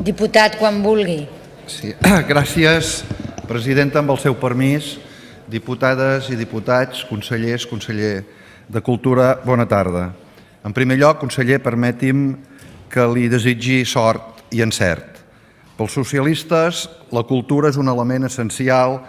Diputat, quan vulgui. Sí. Gràcies, presidenta. Amb el seu permís, diputades i diputats, consellers, conseller de Cultura, bona tarda. En primer lloc, conseller, permeti'm que li desitgi sort i encert. Pels socialistes, la cultura és un element essencial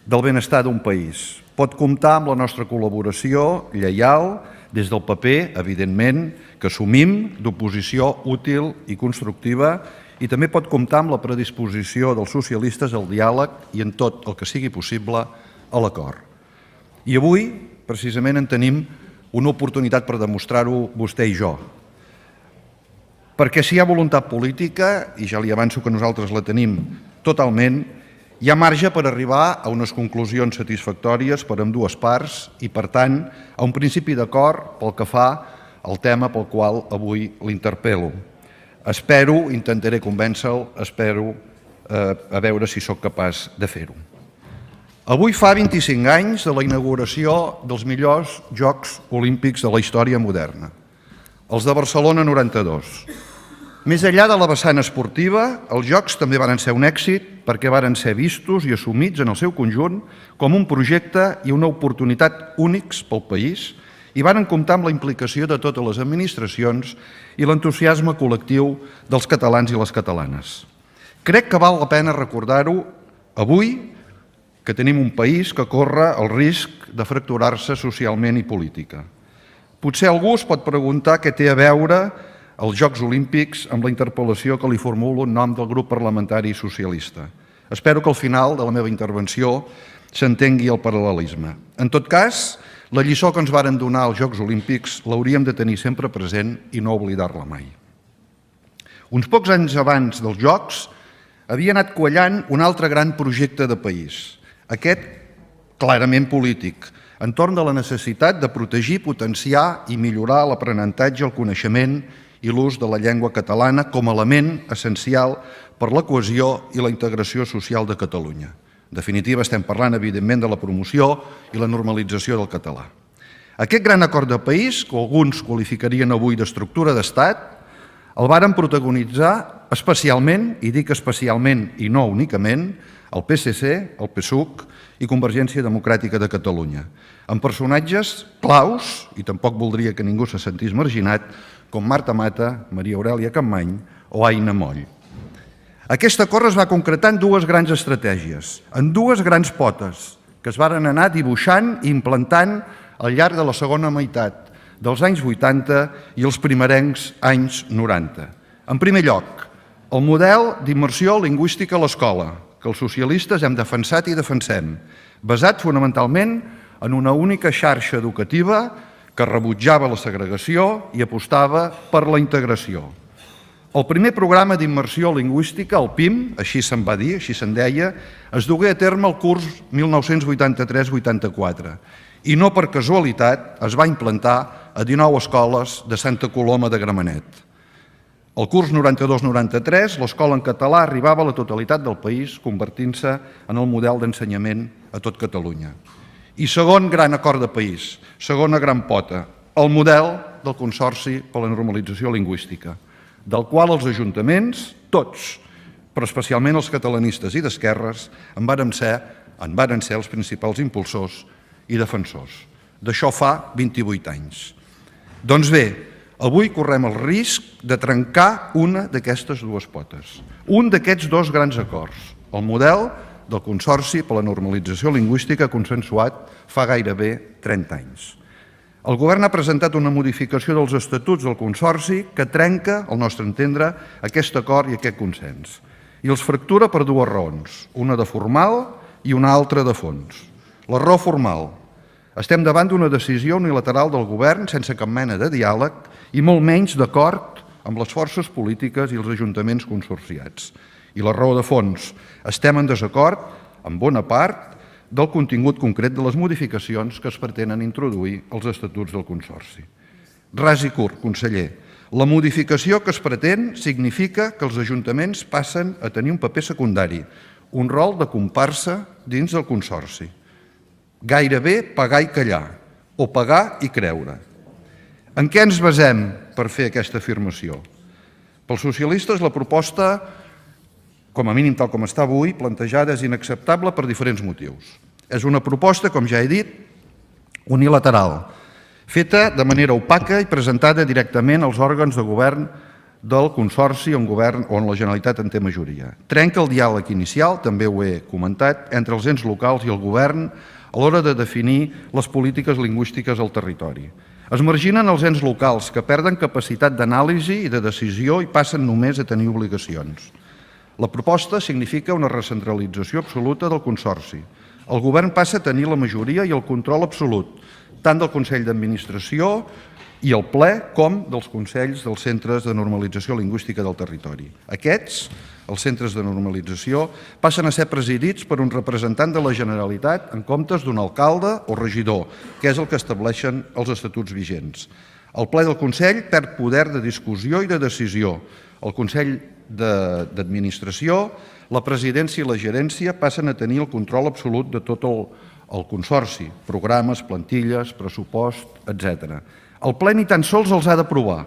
del benestar d'un país. Pot comptar amb la nostra col·laboració lleial des del paper, evidentment, que assumim d'oposició útil i constructiva, i també pot comptar amb la predisposició dels socialistes al diàleg i en tot el que sigui possible a l'acord. I avui, precisament, en tenim una oportunitat per demostrar-ho vostè i jo. Perquè si hi ha voluntat política, i ja li avanço que nosaltres la tenim totalment, hi ha marge per arribar a unes conclusions satisfactòries per ambdues parts i, per tant, a un principi d'acord pel que fa al tema pel qual avui l'interpel·lo. Espero, intentaré convèncer-lo, espero a veure si sóc capaç de fer-ho. Avui fa 25 anys de la inauguració dels millors Jocs Olímpics de la història moderna, els de Barcelona 92. Més enllà de la vessant esportiva, els Jocs també van ser un èxit perquè van ser vistos i assumits en el seu conjunt com un projecte i una oportunitat únics pel país i van comptar amb la implicació de totes les administracions i l'entusiasme col·lectiu dels catalans i les catalanes. Crec que val la pena recordar-ho avui, que tenim un país que corre el risc de fracturar-se socialment i política. Potser algú es pot preguntar què té a veure els Jocs Olímpics amb la interpel·lació que li formulo en nom del grup parlamentari socialista. Espero que al final de la meva intervenció s'entengui el paral·lelisme. En tot cas, la lliçó que ens varen donar als Jocs Olímpics l'hauríem de tenir sempre present i no oblidar-la mai. Uns pocs anys abans dels Jocs havia anat quallant un altre gran projecte de país, aquest clarament polític, entorn de la necessitat de protegir, potenciar i millorar l'aprenentatge, el coneixement i l'ús de la llengua catalana com a element essencial per la cohesió i la integració social de Catalunya. En definitiva, estem parlant, evidentment, de la promoció i la normalització del català. Aquest gran acord de país, que alguns qualificarien avui d'estructura d'estat, el varen protagonitzar especialment, i dic especialment i no únicament, el PSC, el PSUC i Convergència Democràtica de Catalunya, amb personatges claus, i tampoc voldria que ningú se sentís marginat, com Marta Mata, Maria Aurèlia Capmany o Aina Moll. Aquest acord es va concretar en dues grans estratègies, en dues grans potes, que es varen anar dibuixant i implantant al llarg de la segona meitat dels anys 80 i els primerencs anys 90. En primer lloc, el model d'immersió lingüística a l'escola, que els socialistes hem defensat i defensem, basat fonamentalment en una única xarxa educativa que rebutjava la segregació i apostava per la integració. El primer programa d'immersió lingüística, el PIM, així se'n va dir, així se'n deia, es dugué a terme el curs 1983-84 i no per casualitat es va implantar a 19 escoles de Santa Coloma de Gramenet. El curs 92-93, l'escola en català arribava a la totalitat del país, convertint-se en el model d'ensenyament a tot Catalunya. I segon gran acord de país, segona gran pota, el model del Consorci per la Normalització Lingüística, del qual els ajuntaments, tots, però especialment els catalanistes i d'esquerres, en varen ser els principals impulsors i defensors. D'això fa 28 anys. Doncs bé, avui correm el risc de trencar una d'aquestes dues potes, un d'aquests dos grans acords, el model del Consorci per la Normalització Lingüística consensuat fa gairebé 30 anys. El govern ha presentat una modificació dels estatuts del Consorci que trenca, al nostre entendre, aquest acord i aquest consens. I els fractura per dues raons, una de formal i una altra de fons. La raó formal. Estem davant d'una decisió unilateral del govern sense cap mena de diàleg i molt menys d'acord amb les forces polítiques i els ajuntaments consorciats. I la raó de fons. Estem en desacord, en bona part, del contingut concret de les modificacions que es pretenen introduir als estatuts del Consorci. Ras i curt, conseller, la modificació que es pretén significa que els ajuntaments passen a tenir un paper secundari, un rol de comparsa dins del Consorci. Gairebé pagar i callar, o pagar i creure. En què ens basem per fer aquesta afirmació? Pels socialistes la proposta com a mínim tal com està avui, plantejada és inacceptable per diferents motius. És una proposta, com ja he dit, unilateral, feta de manera opaca i presentada directament als òrgans de govern del Consorci on la Generalitat en té majoria. Trenca el diàleg inicial, també ho he comentat, entre els ens locals i el govern a l'hora de definir les polítiques lingüístiques al territori. Es marginen els ens locals, que perden capacitat d'anàlisi i de decisió i passen només a tenir obligacions. La proposta significa una recentralització absoluta del Consorci. El govern passa a tenir la majoria i el control absolut, tant del Consell d'Administració i el ple com dels consells dels centres de normalització lingüística del territori. Aquests, els centres de normalització, passen a ser presidits per un representant de la Generalitat en comptes d'un alcalde o regidor, que és el que estableixen els estatuts vigents. El ple del Consell perd poder de discussió i de decisió. El Consell d'Administració, la presidència i la gerència passen a tenir el control absolut de tot el Consorci, programes, plantilles, pressupost, etc. El ple ni tan sols els ha d'aprovar,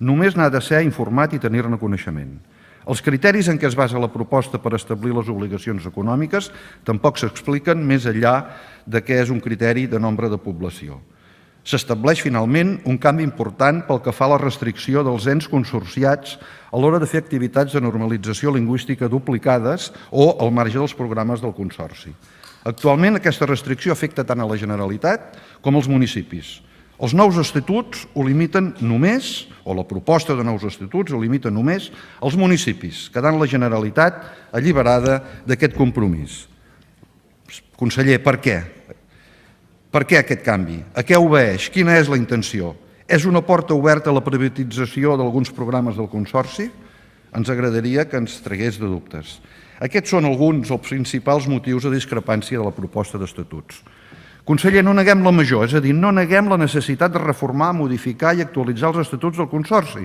només n'ha de ser informat i tenir-ne coneixement. Els criteris en què es basa la proposta per establir les obligacions econòmiques tampoc s'expliquen més enllà de què és un criteri de nombre de població. S'estableix finalment un canvi important pel que fa a la restricció dels ens consorciats a l'hora de fer activitats de normalització lingüística duplicades o al marge dels programes del Consorci. Actualment aquesta restricció afecta tant a la Generalitat com als municipis. Els nous estatuts ho limiten només, o la proposta de nous estatuts ho limita només als municipis, quedant la Generalitat alliberada d'aquest compromís. Conseller, per què? Per què aquest canvi? A què obeeix? Quina és la intenció? És una porta oberta a la privatització d'alguns programes del Consorci? Ens agradaria que ens tragués de dubtes. Aquests són alguns dels principals motius de discrepància de la proposta d'estatuts. Conseller, no neguem la major, és a dir, no neguem la necessitat de reformar, modificar i actualitzar els estatuts del Consorci.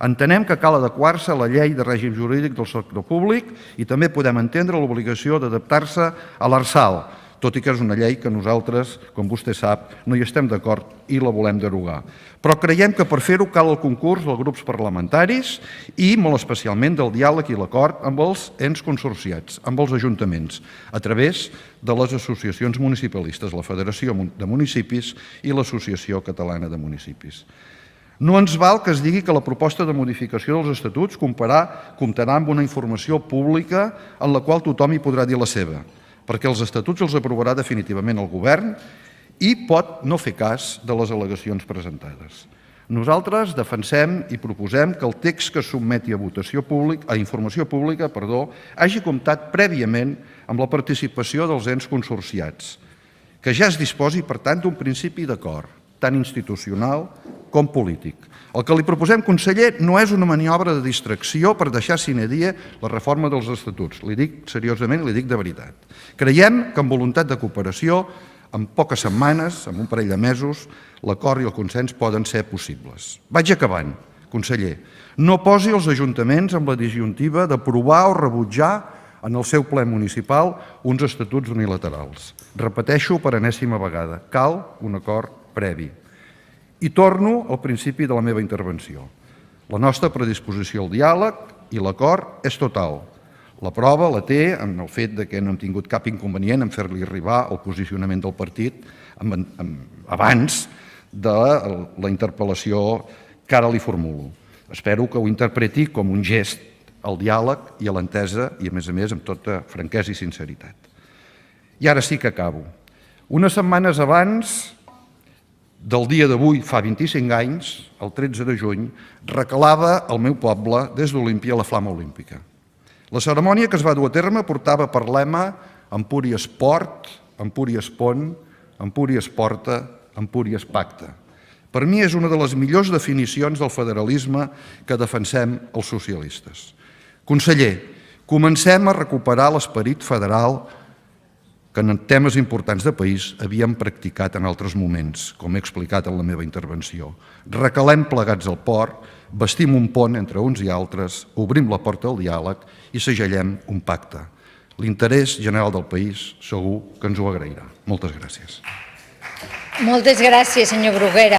Entenem que cal adequar-se a la llei de règim jurídic del sector públic i també podem entendre l'obligació d'adaptar-se a l'Arsal, tot i que és una llei que nosaltres, com vostè sap, no hi estem d'acord i la volem derogar. Però creiem que per fer-ho cal el concurs dels grups parlamentaris i molt especialment del diàleg i l'acord amb els ens consorciats, amb els ajuntaments, a través de les associacions municipalistes, la Federació de Municipis i l'Associació Catalana de Municipis. No ens val que es digui que la proposta de modificació dels estatuts comptarà amb una informació pública en la qual tothom hi podrà dir la seva, perquè els estatuts els aprovarà definitivament el govern i pot no fer cas de les al·legacions presentades. Nosaltres defensem i proposem que el text que es sotmeti a informació pública hagi comptat prèviament amb la participació dels ens consorciats, que ja es disposi, per tant, d'un principi d'acord, tant institucional com polític. El que li proposem, conseller, no és una maniobra de distracció per deixar sine die la reforma dels estatuts. Li dic seriosament i li dic de veritat. Creiem que amb voluntat de cooperació, en poques setmanes, en un parell de mesos, l'acord i el consens poden ser possibles. Vaig acabant, conseller. No posi els ajuntaments amb la disjuntiva d'aprovar o rebutjar en el seu ple municipal uns estatuts unilaterals. Repeteixo per enèsima vegada, cal un acord previ. I torno al principi de la meva intervenció. La nostra predisposició al diàleg i l'acord és total. La prova la té en el fet que no hem tingut cap inconvenient en fer-li arribar el posicionament del partit abans de la interpel·lació que ara li formulo. Espero que ho interpreti com un gest al diàleg i a l'entesa i, a més, amb tota franquesa i sinceritat. I ara sí que acabo. Unes setmanes abans del dia d'avui, fa 25 anys, el 13 de juny, recalava al meu poble des d'Olímpia la flama olímpica. La cerimònia que es va dur a terme portava per lema Empúries Port, Empúries Pont, Empúries Porta, Empúries Pacte. Per mi és una de les millors definicions del federalisme que defensem els socialistes. Conseller, comencem a recuperar l'esperit federal que en temes importants de país havíem practicat en altres moments, com he explicat en la meva intervenció. Recalem plegats al port, bastim un pont entre uns i altres, obrim la porta al diàleg i segellem un pacte. L'interès general del país segur que ens ho agrairà. Moltes gràcies. Moltes gràcies, senyor Bruguera.